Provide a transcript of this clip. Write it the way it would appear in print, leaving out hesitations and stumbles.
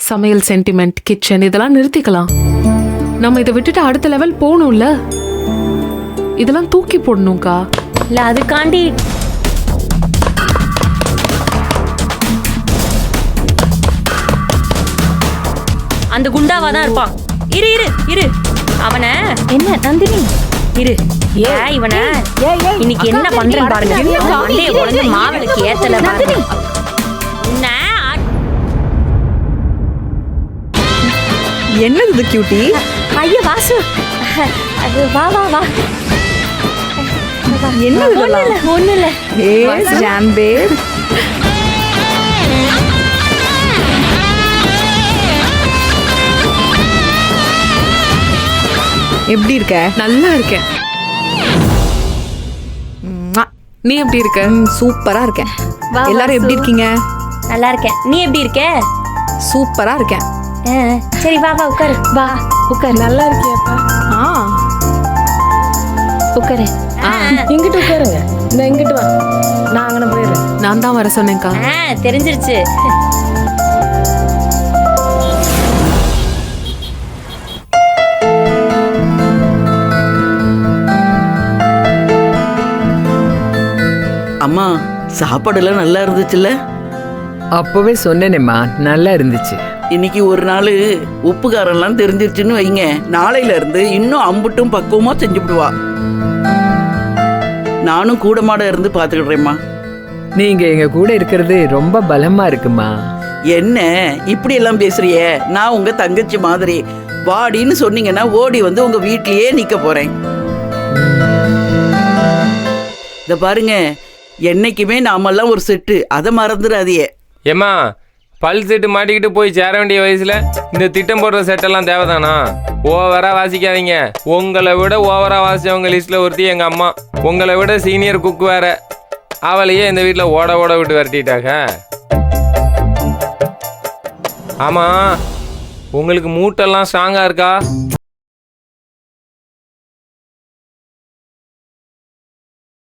சமையல் sentiment, kitchen இதெல்லாம் நிறுத்திக்கலாம். நம்ம இதை விட்டுட்டு அடுத்த லெவல் போகணும்ல. இதெல்லாம் தூக்கி போடணும்க்கா. இல்ல அதுக்காண்டி அந்த குண்டாவா தான் இருப்பான். இரு இரு இரு அவனை. என்ன நந்தினி இரு. இவன இன்னைக்கு என்ன பண்றேன்னு பாருங்க. மண்டைய உடஞ்ச மாவளுக்கு ஏத்தல பாருங்க. என்னது கியூட்டி? ஐயா வாசு, அது வா வா வா. என்னது ஒண்ணு இல்ல. ஏ ஜாம்பே, எப்படி இருக்க? நல்லா இருக்கேன். நீ எப்படி இருக்க? சூப்பரா இருக்கேன். எல்லாரும் எப்படி இருக்கீங்க? நல்லா இருக்கேன். நீ எப்படி இருக்க? சூப்பரா இருக்கேன். சரி வா வா உட்காரு. வா உட்காரு. நல்லா இருக்கியாப்பா? உட்காரு. இங்கிட்டு உட்காருங்க. இந்த இங்கிட்டு வா, நான் அங்கே போயிடுறேன். நான் தான் வர சொன்னேன்க்கா. தெரிஞ்சிருச்சு. அம்மா, சாப்பாடெல்லாம் நல்லா இருந்துச்சுல்ல? அப்பவே சொன்னேனேம்மா, நல்லா இருந்துச்சு. இன்னைக்கு ஒரு நாள் உப்பு காரம்லாம் தெரிஞ்சிருச்சுன்னு வைங்க, நாளையில இருந்து இன்னும் அம்புட்டும் பக்குவமா செஞ்சுவிடுவா. நானும் கூட மாட இருந்து பாத்துக்கிடுறேம்மா. நீங்க எங்க கூட இருக்கிறது ரொம்ப பலமா இருக்குமா. என்ன இப்படி எல்லாம் பேசுறிய? நான் உங்க தங்கச்சி மாதிரி. வாடின்னு சொன்னீங்கன்னா ஓடி வந்து உங்க வீட்லயே நிக்க போறேன். இத பாருங்க, என்னைக்குமே நாமெல்லாம் ஒரு செட்டு, அதை மறந்துடாதியே. ஏம்மா, பல் செட்டு மாட்டிக்கிட்டு போய் சேர வேண்டிய வயசுல இந்த திட்டம் போடுற செட்டெல்லாம் தேவைதானா? ஓவரா வாசிக்காதீங்க. உங்களை விட ஓவரா வாசிச்சவங்க லிஸ்ட்ல ஒருத்தி எங்க அம்மா. உங்களை விட சீனியர் குக் வேற. அவளையே இந்த வீட்டில் ஓட ஓட விட்டு விரட்டிட்டாங்க. ஆமா, உங்களுக்கு மூட்டெல்லாம் ஸ்ட்ராங்கா இருக்கா?